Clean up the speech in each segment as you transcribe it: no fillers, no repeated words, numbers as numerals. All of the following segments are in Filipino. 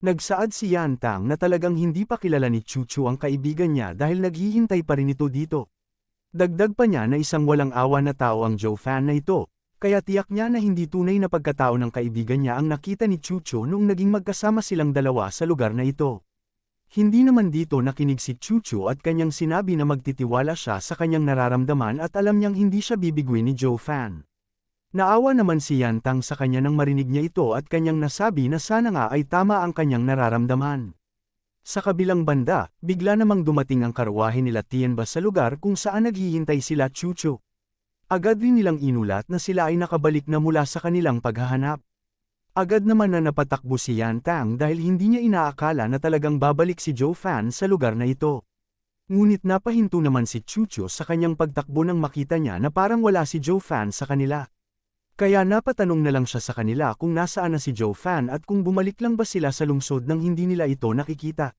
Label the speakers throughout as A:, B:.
A: Nagsaad si Yan Tang na talagang hindi pa kilala ni Chuchu ang kaibigan niya dahil naghihintay pa rin ito dito. Dagdag pa niya na isang walang awa na tao ang Joe Fan na ito, kaya tiyak niya na hindi tunay na pagkatao ng kaibigan niya ang nakita ni Chuchu noong naging magkasama silang dalawa sa lugar na ito. Hindi naman dito nakinig si Chuchu at kanyang sinabi na magtitiwala siya sa kanyang nararamdaman at alam niyang hindi siya bibiguin ni Joe Fan. Naawa naman si Yan Tang sa kanya nang marinig niya ito at kanyang nasabi na sana nga ay tama ang kanyang nararamdaman. Sa kabilang banda, bigla namang dumating ang karwahe nila Tianba sa lugar kung saan naghihintay sila Chuchu. Agad rin nilang inulat na sila ay nakabalik na mula sa kanilang paghahanap. Agad naman na napatakbo si Yan Tang dahil hindi niya inaakala na talagang babalik si Joe Fan sa lugar na ito. Ngunit napahinto naman si Chuchu sa kanyang pagtakbo nang makita niya na parang wala si Joe Fan sa kanila. Kaya napatanong na lang siya sa kanila kung nasaan na si Joe Fan at kung bumalik lang ba sila sa lungsod nang hindi nila ito nakikita.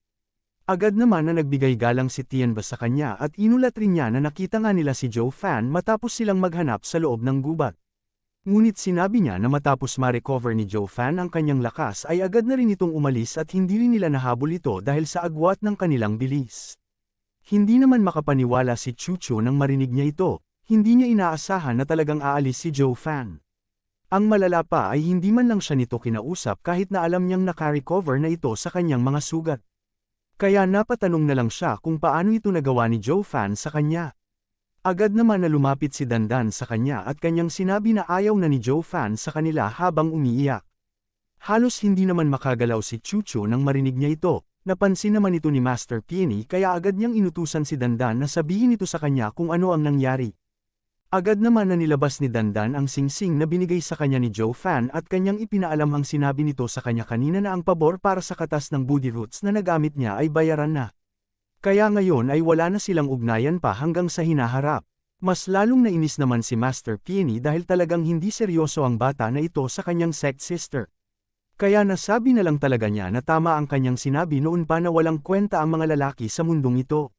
A: Agad naman na nagbigay galang si Tianba sa kanya at inulat rin niya na nakita nga nila si Joe Fan matapos silang maghanap sa loob ng gubat. Ngunit sinabi niya na matapos ma-recover ni Joe Fan ang kanyang lakas ay agad na rin itong umalis at hindi rin nila nahabol ito dahil sa agwat ng kanilang bilis. Hindi naman makapaniwala si Chuchu nang marinig niya ito, hindi niya inaasahan na talagang aalis si Joe Fan. Ang malala pa ay hindi man lang siya nito kinausap kahit na alam niyang naka-recover na ito sa kanyang mga sugat. Kaya napatanong na lang siya kung paano ito nagawa ni Joe Fan sa kanya. Agad naman na lumapit si Dandan sa kanya at kanyang sinabi na ayaw na ni Joe Fan sa kanila habang umiiyak. Halos hindi naman makagalaw si Chuchu nang marinig niya ito, napansin naman ito ni Master Peony kaya agad niyang inutusan si Dandan na sabihin ito sa kanya kung ano ang nangyari. Agad naman na nilabas ni Dandan ang singsing na binigay sa kanya ni Joe Fan at kanyang ipinaalam ang sinabi nito sa kanya kanina na ang pabor para sa katas ng Booty Roots na nagamit niya ay bayaran na. Kaya ngayon ay wala na silang ugnayan pa hanggang sa hinaharap. Mas lalong nainis naman si Master Peony dahil talagang hindi seryoso ang bata na ito sa kanyang sect sister. Kaya nasabi na lang talaga niya na tama ang kanyang sinabi noon pa na walang kwenta ang mga lalaki sa mundong ito.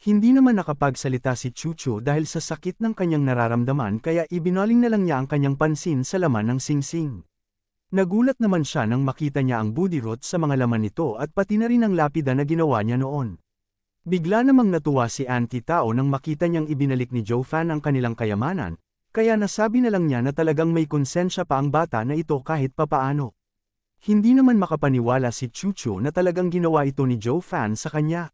A: Hindi naman nakapagsalita si Chuchu dahil sa sakit ng kanyang nararamdaman kaya ibinaling na lang niya ang kanyang pansin sa laman ng singsing. Nagulat naman siya nang makita niya ang booty roots sa mga laman nito at pati na rin ang lapida na ginawa niya noon. Bigla namang natuwa si Auntie Tao nang makita niyang ibinalik ni Joe Fan ang kanilang kayamanan, kaya nasabi na lang niya na talagang may konsensya pa ang bata na ito kahit papaano. Hindi naman makapaniwala si Chuchu na talagang ginawa ito ni Joe Fan sa kanya.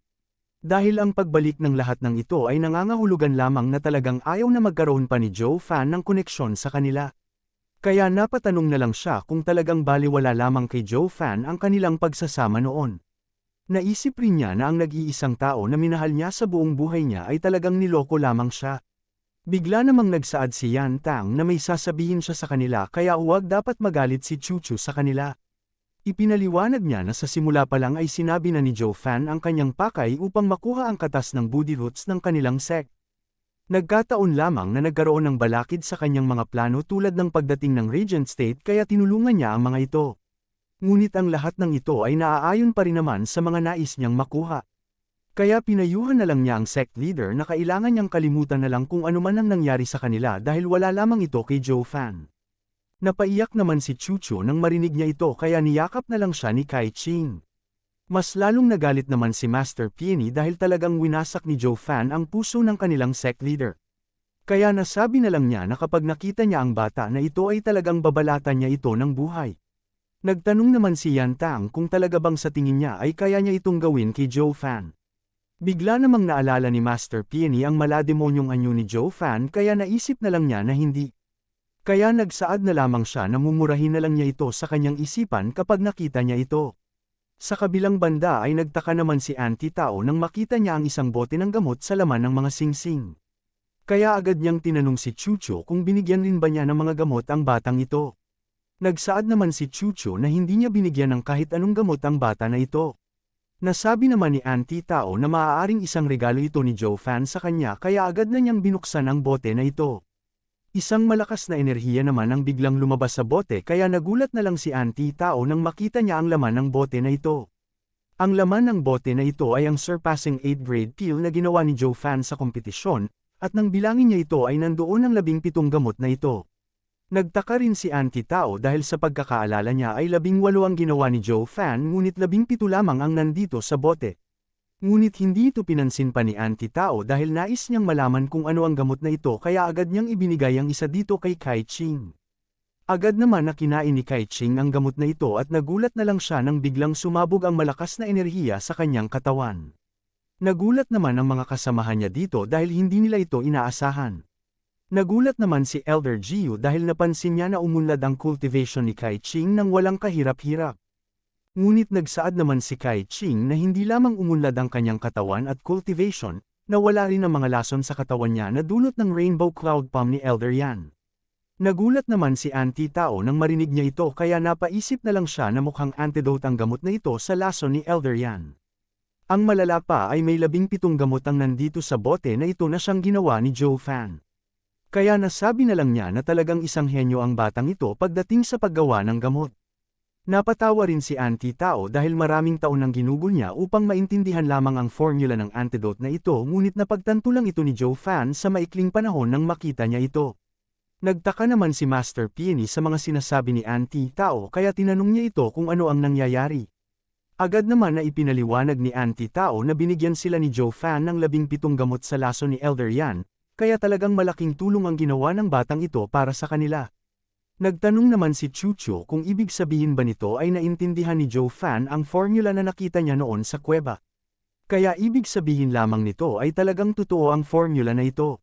A: Dahil ang pagbalik ng lahat ng ito ay nangangahulugan lamang na talagang ayaw na magkaroon pa ni Joe Fan ng koneksyon sa kanila. Kaya napatanong na lang siya kung talagang baliwala lamang kay Joe Fan ang kanilang pagsasama noon. Naisip rin niya na ang nag-iisang tao na minahal niya sa buong buhay niya ay talagang niloko lamang siya. Bigla namang nagsaad si Yan Tang na may sasabihin siya sa kanila kaya huwag dapat magalit si Chuchu sa kanila. Ipinaliwanag niya na sa simula pa lang ay sinabi na ni Joe Fan ang kanyang pakay upang makuha ang katas ng Booty Roots ng kanilang sect. Nagkataon lamang na nagkaroon ng balakid sa kanyang mga plano tulad ng pagdating ng Regent State kaya tinulungan niya ang mga ito. Ngunit ang lahat ng ito ay naaayon pa rin naman sa mga nais niyang makuha. Kaya pinayuhan na lang niya ang sect leader na kailangan niyang kalimutan na lang kung ano man ang nangyari sa kanila dahil wala lamang ito kay Joe Fan. Napaiyak naman si Chuchu nang marinig niya ito kaya niyakap na lang siya ni Kai Ching. Mas lalong nagalit naman si Master Peony dahil talagang winasak ni Joe Fan ang puso ng kanilang sect leader. Kaya nasabi na lang niya na kapag nakita niya ang bata na ito ay talagang babalatan niya ito ng buhay. Nagtanong naman si Yan Tang kung talaga bang sa tingin niya ay kaya niya itong gawin kay Joe Fan. Bigla namang naalala ni Master Peony ang malademonyong anyo ni Joe Fan kaya naisip na lang niya na hindi. Kaya nagsaad na lamang siya na mumurahin na lang niya ito sa kanyang isipan kapag nakita niya ito. Sa kabilang banda ay nagtaka naman si Auntie Tao nang makita niya ang isang bote ng gamot sa laman ng mga singsing. Kaya agad niyang tinanong si Chuchu kung binigyan rin ba niya ng mga gamot ang batang ito. Nagsaad naman si Chuchu na hindi niya binigyan ng kahit anong gamot ang bata na ito. Nasabi naman ni Auntie Tao na maaaring isang regalo ito ni Joe Fan sa kanya kaya agad na niyang binuksan ang bote na ito. Isang malakas na enerhiya naman ang biglang lumabas sa bote kaya nagulat na lang si Auntie Tao nang makita niya ang laman ng bote na ito. Ang laman ng bote na ito ay ang surpassing 8th grade pill na ginawa ni Joe Fan sa kompetisyon, at nang bilangin niya ito ay nandoon ang 17 gamot na ito. Nagtaka rin si Auntie Tao dahil sa pagkakaalala niya ay 18 ang ginawa ni Joe Fan ngunit 17 lamang ang nandito sa bote. Ngunit hindi ito pinansin pa ni Auntie Tao dahil nais niyang malaman kung ano ang gamot na ito kaya agad niyang ibinigay ang isa dito kay Kai Ching. Agad naman na kinain ni Kai Ching ang gamot na ito at nagulat na lang siya nang biglang sumabog ang malakas na enerhiya sa kanyang katawan. Nagulat naman ang mga kasamahan niya dito dahil hindi nila ito inaasahan. Nagulat naman si Elder Jiu dahil napansin niya na umunlad ang cultivation ni Kai Ching nang walang kahirap-hirap. Ngunit nagsaad naman si Kai Ching na hindi lamang umunlad ang kanyang katawan at cultivation, na wala rin ang mga lason sa katawan niya na dulot ng Rainbow Cloud Palm ni Elder Yan. Nagulat naman si Auntie Tao nang marinig niya ito kaya napaisip na lang siya na mukhang antidote ang gamot na ito sa lason ni Elder Yan. Ang malala pa ay may 17 gamot ang nandito sa bote na ito na siyang ginawa ni Joe Fan. Kaya nasabi na lang niya na talagang isang henyo ang batang ito pagdating sa paggawa ng gamot. Napatawa rin si Auntie Tao dahil maraming taon ang ginugol niya upang maintindihan lamang ang formula ng antidote na ito ngunit napagtanto lang ito ni Joe Fan sa maikling panahon nang makita niya ito. Nagtaka naman si Master Peony sa mga sinasabi ni Auntie Tao kaya tinanong niya ito kung ano ang nangyayari. Agad naman na ipinaliwanag ni Auntie Tao na binigyan sila ni Joe Fan ng 17 gamot sa laso ni Elder Yan, kaya talagang malaking tulong ang ginawa ng batang ito para sa kanila. Nagtanong naman si Chucho kung ibig sabihin ba nito ay naintindihan ni Joe Fan ang formula na nakita niya noon sa kuweba. Kaya ibig sabihin lamang nito ay talagang totoo ang formula na ito.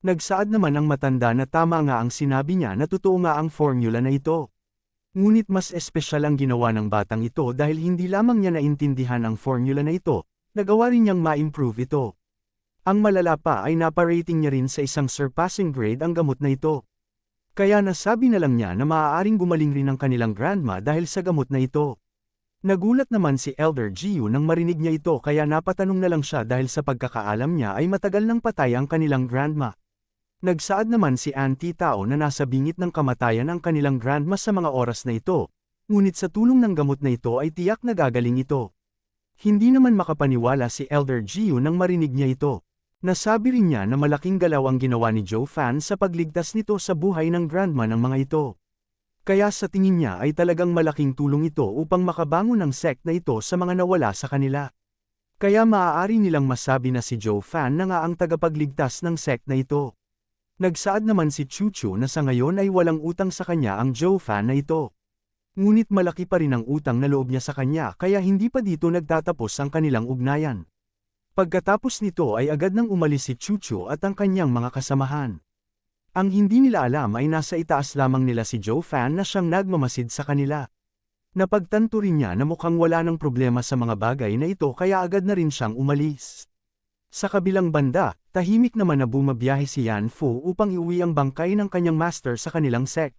A: Nagsaad naman ang matanda na tama nga ang sinabi niya na totoo nga ang formula na ito. Ngunit mas espesyal ang ginawa ng batang ito dahil hindi lamang niya naintindihan ang formula na ito, nagawa rin niyang ma-improve ito. Ang malala pa ay naparating niya rin sa isang surpassing grade ang gamot na ito. Kaya nasabi na lang niya na maaaring gumaling rin ang kanilang grandma dahil sa gamot na ito. Nagulat naman si Elder Jiu nang marinig niya ito kaya napatanong na lang siya dahil sa pagkakaalam niya ay matagal nang patay ang kanilang grandma. Nagsaad naman si Auntie Tao na nasa bingit ng kamatayan ang kanilang grandma sa mga oras na ito, ngunit sa tulong ng gamot na ito ay tiyak na gagaling ito. Hindi naman makapaniwala si Elder Jiu nang marinig niya ito. Nasabi rin niya na malaking galaw ang ginawa ni Joe Fan sa pagligtas nito sa buhay ng grandma ng mga ito. Kaya sa tingin niya ay talagang malaking tulong ito upang makabangon ang sect na ito sa mga nawala sa kanila. Kaya maaari nilang masabi na si Joe Fan na nga ang tagapagligtas ng sect na ito. Nagsaad naman si Chucho na sa ngayon ay walang utang sa kanya ang Joe Fan na ito. Ngunit malaki pa rin ang utang na loob niya sa kanya kaya hindi pa dito nagtatapos ang kanilang ugnayan. Pagkatapos nito ay agad nang umalis si Chucho at ang kanyang mga kasamahan. Ang hindi nila alam ay nasa itaas lamang nila si Joe Fan na siyang nagmamasid sa kanila. Napagtanto rin niya na mukhang wala ng problema sa mga bagay na ito kaya agad na rin siyang umalis. Sa kabilang banda, tahimik naman na bumabiyahe si Yan Fu upang iuwi ang bangkay ng kanyang master sa kanilang sect.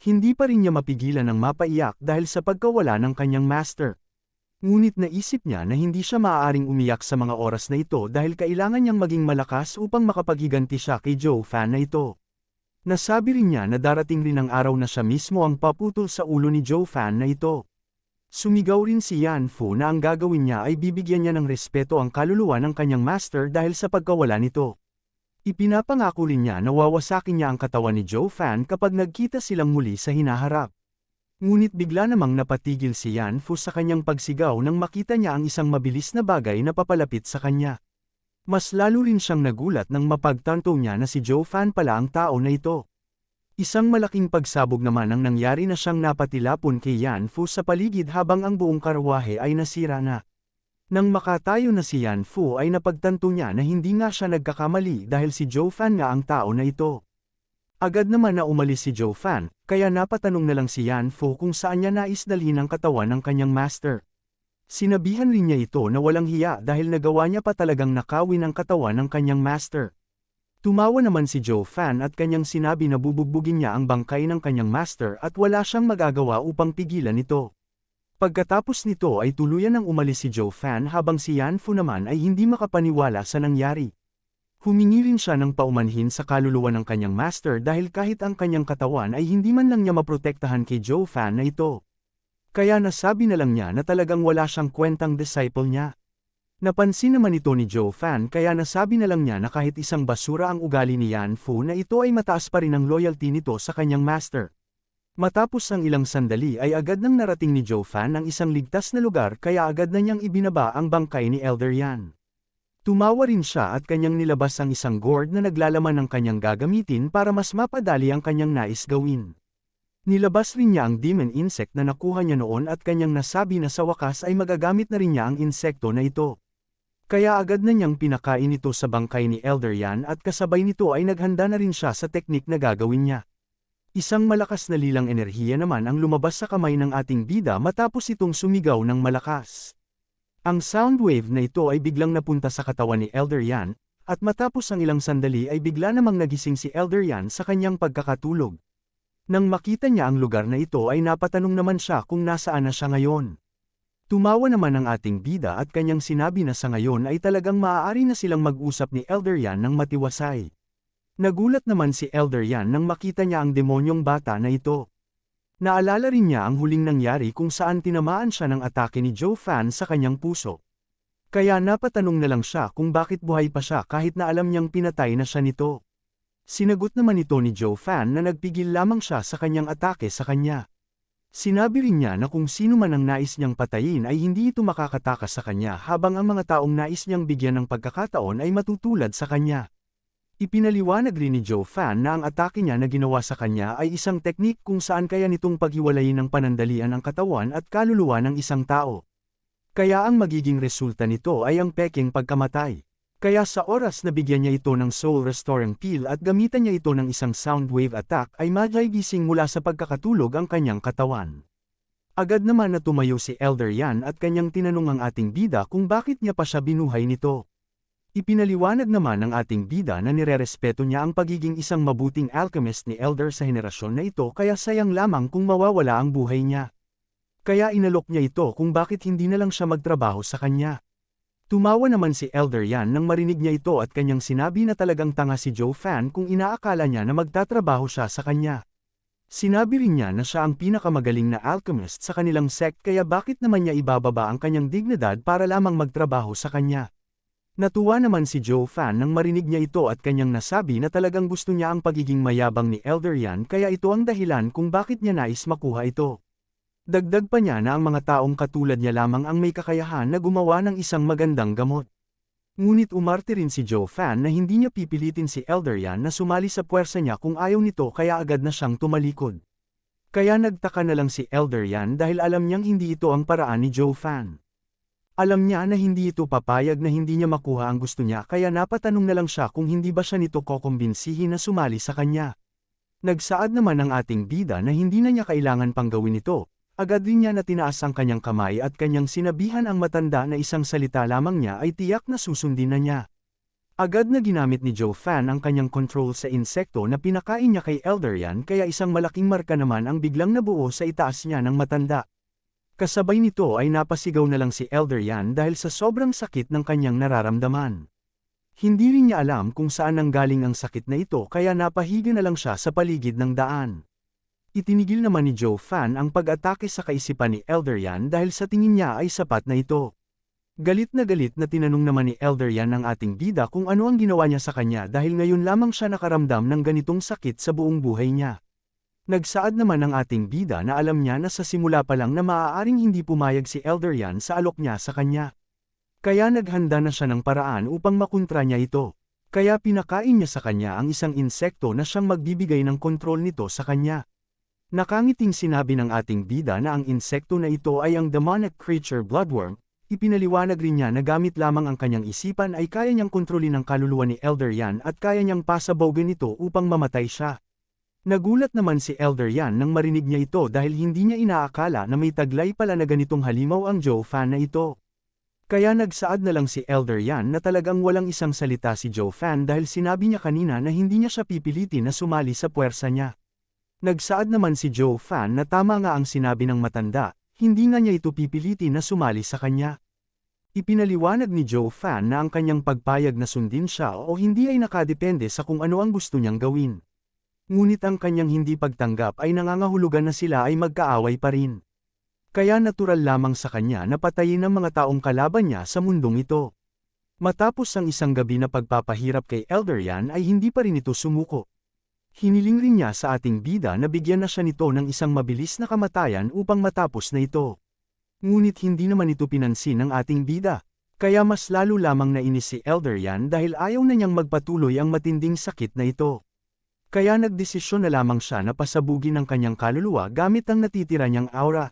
A: Hindi pa rin niya mapigilan ng mapaiyak dahil sa pagkawala ng kanyang master. Ngunit naisip niya na hindi siya maaaring umiyak sa mga oras na ito dahil kailangan niyang maging malakas upang makapaghiganti siya kay Joe Fan na ito. Nasabi rin niya na darating rin ang araw na siya mismo ang paputol sa ulo ni Joe Fan na ito. Sumigaw rin si Yan Fu na ang gagawin niya ay bibigyan niya ng respeto ang kaluluwa ng kanyang master dahil sa pagkawala nito. Ipinapangako rin niya na wawasakin niya ang katawan ni Joe Fan kapag nagkita silang muli sa hinaharap. Ngunit bigla namang napatigil si Yan Fu sa kanyang pagsigaw nang makita niya ang isang mabilis na bagay na papalapit sa kanya. Mas lalo rin siyang nagulat nang mapagtanto niya na si Joe Fan pala ang tao na ito. Isang malaking pagsabog naman ang nangyari na siyang napatilapon kay Yan Fu sa paligid habang ang buong karwahe ay nasira na. Nang makatayo na si Yan Fu ay napagtanto niya na hindi nga siya nagkakamali dahil si Joe Fan nga ang tao na ito. Agad naman na umalis si Joe Fan, kaya napatanong na lang si Yan Fu kung saan niya nais dalhin ang katawan ng kanyang master. Sinabihan rin niya ito na walang hiya dahil nagawa niya pa talagang nakawin ang katawan ng kanyang master. Tumawa naman si Joe Fan at kanyang sinabi na bubugbugin niya ang bangkay ng kanyang master at wala siyang magagawa upang pigilan ito. Pagkatapos nito ay tuluyan nang umalis si Joe Fan habang si Yan Fu naman ay hindi makapaniwala sa nangyari. Humingi rin siya ng paumanhin sa kaluluwa ng kanyang master dahil kahit ang kanyang katawan ay hindi man lang niya maprotektahan kay Joe Fan na ito. Kaya nasabi na lang niya na talagang wala siyang kwentang disciple niya. Napansin naman ito ni Joe Fan kaya nasabi na lang niya na kahit isang basura ang ugali ni Yan Fu na ito ay mataas pa rin ang loyalty nito sa kanyang master. Matapos ang ilang sandali ay agad nang narating ni Joe Fan ang isang ligtas na lugar kaya agad na niyang ibinaba ang bangkay ni Elder Yan. Tumawa rin siya at kanyang nilabas ang isang gourd na naglalaman ng kanyang gagamitin para mas mapadali ang kanyang nais gawin. Nilabas rin niya ang demon insect na nakuha niya noon at kanyang nasabi na sa wakas ay magagamit na rin niya ang insekto na ito. Kaya agad na niyang pinakain ito sa bangkay ni Elder Yan at kasabay nito ay naghanda na rin siya sa teknik na gagawin niya. Isang malakas na lilang enerhiya naman ang lumabas sa kamay ng ating bida matapos itong sumigaw ng malakas. Ang sound wave na ito ay biglang napunta sa katawan ni Elder Yan, at matapos ang ilang sandali ay bigla namang nagising si Elder Yan sa kanyang pagkakatulog. Nang makita niya ang lugar na ito ay napatanong naman siya kung nasaan na siya ngayon. Tumawa naman ang ating bida at kanyang sinabi na sa ngayon ay talagang maaari na silang mag-usap ni Elder Yan ng matiwasay. Nagulat naman si Elder Yan nang makita niya ang demonyong bata na ito. Naalala rin niya ang huling nangyari kung saan tinamaan siya ng atake ni Joe Fan sa kanyang puso. Kaya napatanong na lang siya kung bakit buhay pa siya kahit na alam niyang pinatay na siya nito. Sinagot naman ito ni Joe Fan na nagpigil lamang siya sa kanyang atake sa kanya. Sinabi rin niya na kung sino man ang nais niyang patayin ay hindi ito makakatakas sa kanya habang ang mga taong nais niyang bigyan ng pagkakataon ay matutulad sa kanya. Ipinaliwanag rin ni Joe Fan na ang atake niya na ginawa sa kanya ay isang teknik kung saan kaya nitong paghiwalayin ng panandalian ang katawan at kaluluwa ng isang tao. Kaya ang magiging resulta nito ay ang peking pagkamatay. Kaya sa oras na bigyan niya ito ng soul restoring pill at gamitan niya ito ng isang sound wave attack ay magigising mula sa pagkakatulog ang kanyang katawan. Agad naman na tumayo si Elder Yan at kanyang tinanong ang ating bida kung bakit niya pa siya binuhay nito. Ipinaliwanag naman ng ating bida na nirerespeto niya ang pagiging isang mabuting alchemist ni Elder sa henerasyon na ito kaya sayang lamang kung mawawala ang buhay niya. Kaya inalok niya ito kung bakit hindi na lang siya magtrabaho sa kanya. Tumawa naman si Elder Yan nang marinig niya ito at kanyang sinabi na talagang tanga si Joe Fan kung inaakala niya na magtatrabaho siya sa kanya. Sinabi rin niya na siya ang pinakamagaling na alchemist sa kanilang sect kaya bakit naman niya ibababa ang kanyang dignidad para lamang magtrabaho sa kanya. Natuwa naman si Joe Fan nang marinig niya ito at kanyang nasabi na talagang gusto niya ang pagiging mayabang ni Elder Yan kaya ito ang dahilan kung bakit niya nais makuha ito. Dagdag pa niya na ang mga taong katulad niya lamang ang may kakayahan na gumawa ng isang magandang gamot. Ngunit umarte rin si Joe Fan na hindi niya pipilitin si Elder Yan na sumali sa puwersa niya kung ayaw nito kaya agad na siyang tumalikod. Kaya nagtaka na lang si Elder Yan dahil alam niyang hindi ito ang paraan ni Joe Fan. Alam niya na hindi ito papayag na hindi niya makuha ang gusto niya kaya napatanong na lang siya kung hindi ba siya nito kokumbinsihin na sumali sa kanya. Nagsaad naman ang ating bida na hindi na niya kailangan pang gawin ito. Agad din niya na tinaas ang kanyang kamay at kanyang sinabihan ang matanda na isang salita lamang niya ay tiyak na susundin na niya. Agad na ginamit ni Joe Fan ang kanyang control sa insekto na pinakain niya kay Elder Yan kaya isang malaking marka naman ang biglang nabuo sa itaas niya ng matanda. Kasabay nito ay napasigaw na lang si Elder Yan dahil sa sobrang sakit ng kanyang nararamdaman. Hindi rin niya alam kung saan nanggaling ang sakit na ito kaya napahiga na lang siya sa paligid ng daan. Itinigil naman ni Joe Fan ang pag-atake sa kaisipan ni Elder Yan dahil sa tingin niya ay sapat na ito. Galit na tinanong naman ni Elder Yan ang ating bida kung ano ang ginawa niya sa kanya dahil ngayon lamang siya nakaramdam ng ganitong sakit sa buong buhay niya. Nagsaad naman ang ating bida na alam niya na sa simula pa lang na maaaring hindi pumayag si Elder Yan sa alok niya sa kanya. Kaya naghanda na siya ng paraan upang makontra niya ito. Kaya pinakain niya sa kanya ang isang insekto na siyang magbibigay ng kontrol nito sa kanya. Nakangiting sinabi ng ating bida na ang insekto na ito ay ang demonic creature bloodworm, ipinaliwanag rin niya na gamit lamang ang kanyang isipan ay kaya niyang kontrolin ang kaluluwa ni Elder Yan at kaya niyang pasabogin ito upang mamatay siya. Nagulat naman si Elder Yan nang marinig niya ito dahil hindi niya inaakala na may taglay pala na ganitong halimaw ang Joe Fan na ito. Kaya nagsaad na lang si Elder Yan na talagang walang isang salita si Joe Fan dahil sinabi niya kanina na hindi niya siya pipilitin na sumali sa puwersa niya. Nagsaad naman si Joe Fan na tama nga ang sinabi ng matanda, hindi nga niya ito pipilitin na sumali sa kanya. Ipinaliwanag ni Joe Fan na ang kanyang pagpayag na sundin siya o hindi ay nakadepende sa kung ano ang gusto niyang gawin. Ngunit ang kanyang hindi pagtanggap ay nangangahulugan na sila ay magkaaway pa rin. Kaya natural lamang sa kanya na patayin ang mga taong kalaban niya sa mundong ito. Matapos ang isang gabi na pagpapahirap kay Elder Yan ay hindi pa rin ito sumuko. Hiniling rin niya sa ating bida na bigyan na siya nito ng isang mabilis na kamatayan upang matapos na ito. Ngunit hindi naman ito pinansin ng ating bida. Kaya mas lalo lamang nainis si Elder Yan dahil ayaw na niyang magpatuloy ang matinding sakit na ito. Kaya nagdesisyon na lamang siya na pasabugin ang kanyang kaluluwa gamit ang natitira niyang aura.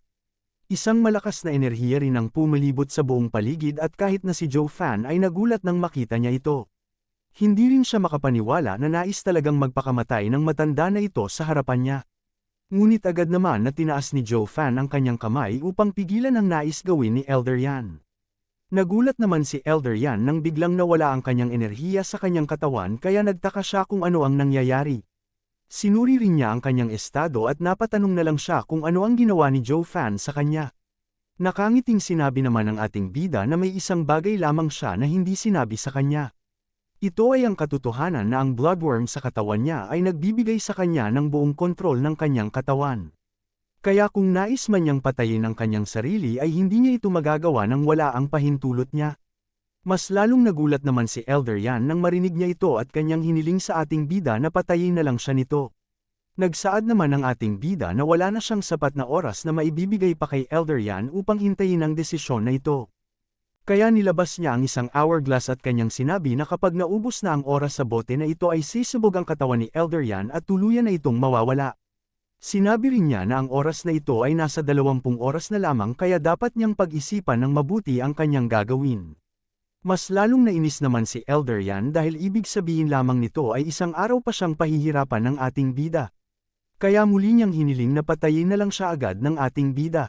A: Isang malakas na enerhiya rin ang pumilibot sa buong paligid at kahit na si Joe Fan ay nagulat nang makita niya ito. Hindi rin siya makapaniwala na nais talagang magpakamatay ng matanda na ito sa harapan niya. Ngunit agad naman na tinaas ni Joe Fan ang kanyang kamay upang pigilan ang nais gawin ni Elder Yan. Nagulat naman si Elder Yan nang biglang nawala ang kanyang enerhiya sa kanyang katawan kaya nagtaka siya kung ano ang nangyayari. Sinuri rin niya ang kanyang estado at napatanong na lang siya kung ano ang ginawa ni Joe Fan sa kanya. Nakangiting sinabi naman ng ating bida na may isang bagay lamang siya na hindi sinabi sa kanya. Ito ay ang katotohanan na ang bloodworm sa katawan niya ay nagbibigay sa kanya ng buong kontrol ng kanyang katawan. Kaya kung nais man niyang patayin ang kanyang sarili ay hindi niya ito magagawa nang wala ang pahintulot niya. Mas lalong nagulat naman si Elder Yan nang marinig niya ito at kanyang hiniling sa ating bida na patayin na lang siya nito. Nagsaad naman ang ating bida na wala na siyang sapat na oras na maibibigay pa kay Elder Yan upang hintayin ang desisyon na ito. Kaya nilabas niya ang isang hourglass at kanyang sinabi na kapag naubos na ang oras sa bote na ito ay sisubog ang katawan ni Elder Yan at tuluyan na itong mawawala. Sinabi rin niya na ang oras na ito ay nasa 20 oras na lamang kaya dapat niyang pag-isipan ng mabuti ang kanyang gagawin. Mas lalong nainis naman si Elder Yan dahil ibig sabihin lamang nito ay isang araw pa siyang pahihirapan ng ating bida. Kaya muli niyang hiniling na patayin na lang siya agad ng ating bida.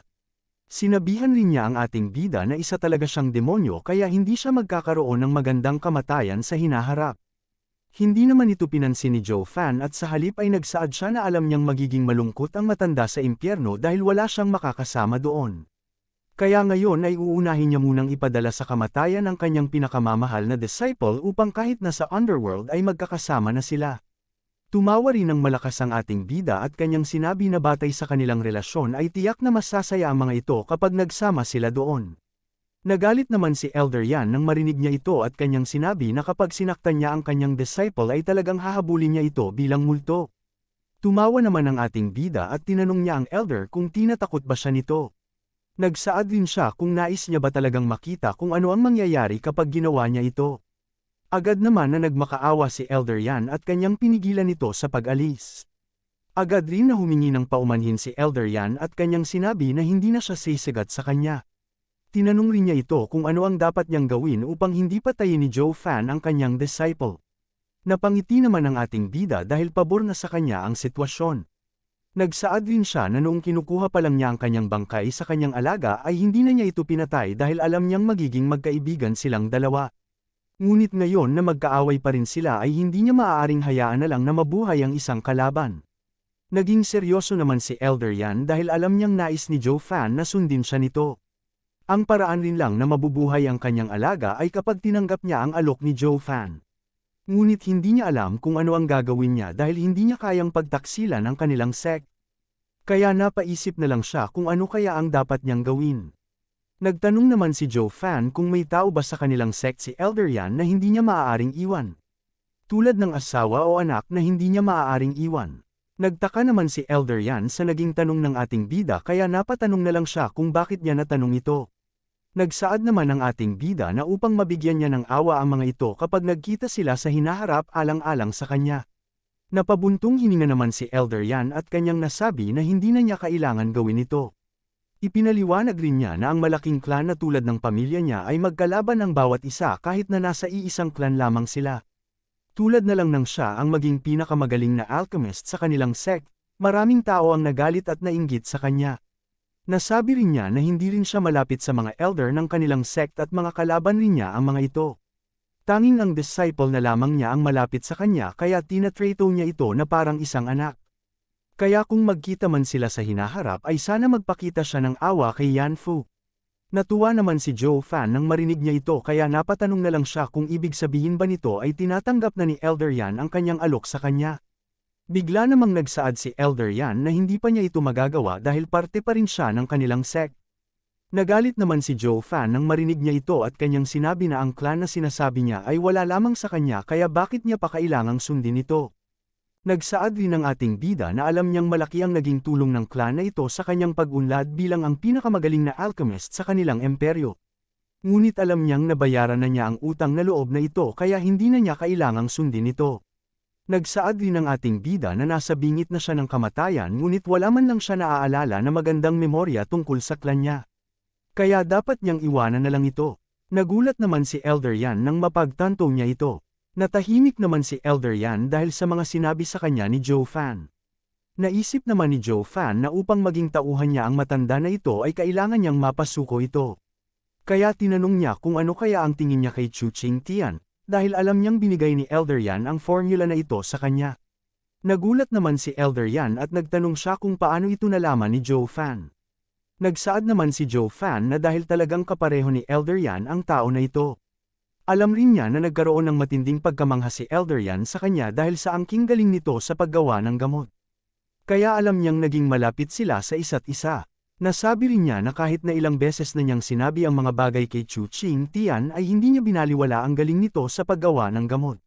A: Sinabihan rin niya ang ating bida na isa talaga siyang demonyo kaya hindi siya magkakaroon ng magandang kamatayan sa hinaharap. Hindi naman ito pinansin ni Joe Fan at sa halip ay nagsaad siya na alam niyang magiging malungkot ang matanda sa impyerno dahil wala siyang makakasama doon. Kaya ngayon ay uunahin niya munang ipadala sa kamatayan ang kanyang pinakamamahal na disciple upang kahit nasa underworld ay magkakasama na sila. Tumawa rin ng malakas ang ating bida at kanyang sinabi na batay sa kanilang relasyon ay tiyak na masasaya ang mga ito kapag nagsama sila doon. Nagalit naman si Elder Yan nang marinig niya ito at kanyang sinabi na kapag sinaktan niya ang kanyang disciple ay talagang hahabulin niya ito bilang multo. Tumawa naman ang ating bida at tinanong niya ang Elder kung tinatakot ba siya nito. Nagsaad din siya kung nais niya ba talagang makita kung ano ang mangyayari kapag ginawa niya ito. Agad naman na nagmakaawa si Elder Yan at kanyang pinigilan ito sa pag-alis. Agad rin na humingi ng paumanhin si Elder Yan at kanyang sinabi na hindi na siya sisigat sa kanya. Tinanong rin niya ito kung ano ang dapat niyang gawin upang hindi patayin ni Joe Fan ang kanyang disciple. Napangiti naman ang ating bida dahil pabor na sa kanya ang sitwasyon. Nagsaad rin siya na noong kinukuha pa lang niya ang kanyang bangkay sa kanyang alaga ay hindi na niya ito pinatay dahil alam niyang magiging magkaibigan silang dalawa. Ngunit ngayon na magkaaway pa rin sila ay hindi niya maaaring hayaan na lang na mabuhay ang isang kalaban. Naging seryoso naman si Elder Yan dahil alam niyang nais ni Joe Fan na sundin siya nito. Ang paraan rin lang na mabubuhay ang kanyang alaga ay kapag tinanggap niya ang alok ni Joe Fan. Ngunit hindi niya alam kung ano ang gagawin niya dahil hindi niya kayang pagtaksilan ang kanilang sect. Kaya napaisip na lang siya kung ano kaya ang dapat niyang gawin. Nagtanong naman si Joe Fan kung may tao ba sa kanilang sect si Elder Yan na hindi niya maaaring iwan. Tulad ng asawa o anak na hindi niya maaaring iwan. Nagtaka naman si Elder Yan sa naging tanong ng ating bida kaya napatanong na lang siya kung bakit niya natanong ito. Nagsaad naman ang ating bida na upang mabigyan niya ng awa ang mga ito kapag nagkita sila sa hinaharap alang-alang sa kanya. Napabuntong hininga naman si Elder Yan at kanyang nasabi na hindi na niya kailangan gawin ito. Ipinaliwanag rin niya na ang malaking clan na tulad ng pamilya niya ay magkalaban ng bawat isa kahit na nasa iisang clan lamang sila. Tulad na lang ng siya ang maging pinakamagaling na alchemist sa kanilang sect, maraming tao ang nagalit at nainggit sa kanya. Nasabi rin niya na hindi rin siya malapit sa mga elder ng kanilang sect at mga kalaban rin niya ang mga ito. Tanging ang disciple na lamang niya ang malapit sa kanya kaya tinatrato niya ito na parang isang anak. Kaya kung magkita man sila sa hinaharap ay sana magpakita siya ng awa kay Yan Fu. Natuwa naman si Joe Fan nang marinig niya ito kaya napatanong na lang siya kung ibig sabihin ba nito ay tinatanggap na ni Elder Yan ang kanyang alok sa kanya. Bigla namang nagsaad si Elder Yan na hindi pa niya ito magagawa dahil parte pa rin siya ng kanilang sect. Nagalit naman si Joe Fan nang marinig niya ito at kanyang sinabi na ang clan na sinasabi niya ay wala lamang sa kanya kaya bakit niya pa kailangang sundin ito. Nagsaad rin ang ating bida na alam niyang malaki ang naging tulong ng clan na ito sa kanyang pag-unlad bilang ang pinakamagaling na alchemist sa kanilang imperyo. Ngunit alam niyang nabayaran na niya ang utang na loob na ito kaya hindi na niya kailangang sundin ito. Nagsaad rin ang ating bida na nasa bingit na siya ng kamatayan ngunit wala man lang siya naaalala na magandang memorya tungkol sa clan niya. Kaya dapat niyang iwanan na lang ito. Nagulat naman si Elder Yan nang mapagtanto niya ito. Natahimik naman si Elder Yan dahil sa mga sinabi sa kanya ni Joe Fan. Naisip naman ni Joe Fan na upang maging tauhan niya ang matanda na ito ay kailangan niyang mapasuko ito. Kaya tinanong niya kung ano kaya ang tingin niya kay Chu Ching Tian, dahil alam niyang binigay ni Elder Yan ang formula na ito sa kanya. Nagulat naman si Elder Yan at nagtanong siya kung paano ito nalaman ni Joe Fan. Nagsaad naman si Joe Fan na dahil talagang kapareho ni Elder Yan ang tao na ito. Alam rin niya na nagkaroon ng matinding pagkamangha si Elder Yan sa kanya dahil sa angking galing nito sa paggawa ng gamot. Kaya alam niyang naging malapit sila sa isa't isa. Nasabi rin niya na kahit na ilang beses na niyang sinabi ang mga bagay kay Chu Ching Tian ay hindi niya binaliwala ang galing nito sa paggawa ng gamot.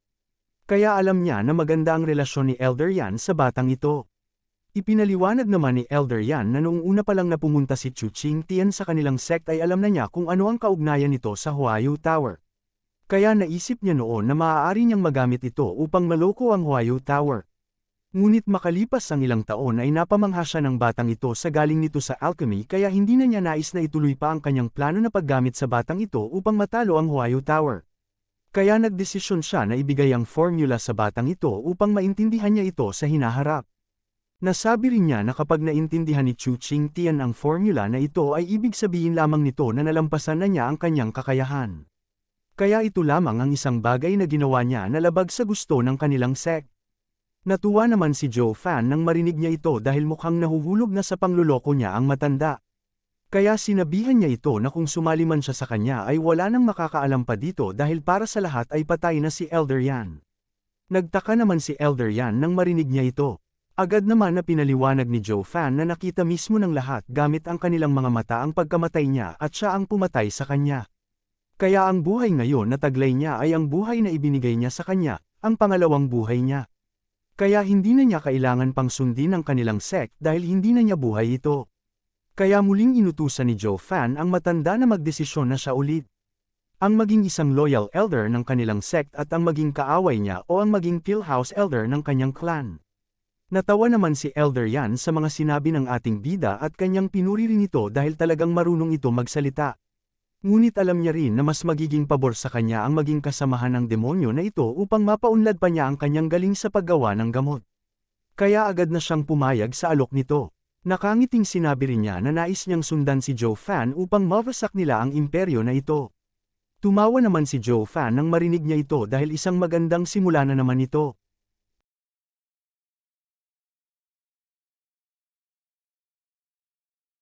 A: Kaya alam niya na maganda ang relasyon ni Elder Yan sa batang ito. Ipinaliwanag naman ni Elder Yan na noong una pa lang na pumunta si Chu Ching Tian sa kanilang sect ay alam na niya kung ano ang kaugnayan nito sa Huayu Tower. Kaya naisip niya noon na maaari niyang magamit ito upang maloko ang Huayu Tower. Ngunit makalipas ang ilang taon ay napamangha siya ng batang ito sa galing nito sa alchemy kaya hindi na niya nais na ituloy pa ang kanyang plano na paggamit sa batang ito upang matalo ang Huayu Tower. Kaya nagdesisyon siya na ibigay ang formula sa batang ito upang maintindihan niya ito sa hinaharap. Nasabi rin niya na kapag naintindihan ni Chu Ching Tian ang formula na ito ay ibig sabihin lamang nito na nalampasan na niya ang kanyang kakayahan. Kaya ito lamang ang isang bagay na ginawa niya na labag sa gusto ng kanilang sect. Natuwa naman si Joe Fan nang marinig niya ito dahil mukhang nahuhulog na sa pangluloko niya ang matanda. Kaya sinabihan niya ito na kung sumali man siya sa kanya ay wala nang makakaalam pa dito dahil para sa lahat ay patay na si Elder Yan. Nagtaka naman si Elder Yan nang marinig niya ito. Agad naman na pinaliwanag ni Joe Fan na nakita mismo ng lahat gamit ang kanilang mga mata ang pagkamatay niya at siya ang pumatay sa kanya. Kaya ang buhay ngayon na taglay niya ay ang buhay na ibinigay niya sa kanya, ang pangalawang buhay niya. Kaya hindi na niya kailangan pang sundin ang kanilang sect dahil hindi na niya buhay ito. Kaya muling inutusan ni Joe Fan ang matanda na magdesisyon na siya ulit. Ang maging isang loyal elder ng kanilang sect at ang maging kaaway niya o ang maging Philhouse elder ng kanyang clan. Natawa naman si Elder Yan sa mga sinabi ng ating bida at kanyang pinuri rin ito dahil talagang marunong ito magsalita. Ngunit alam niya rin na mas magiging pabor sa kanya ang maging kasamahan ng demonyo na ito upang mapaunlad pa niya ang kanyang galing sa paggawa ng gamot. Kaya agad na siyang pumayag sa alok nito. Nakangiting sinabi rin niya na nais niyang sundan si Joe Fan upang mawasak nila ang imperyo na ito. Tumawa naman si Joe Fan nang marinig niya ito dahil isang magandang simula na naman ito.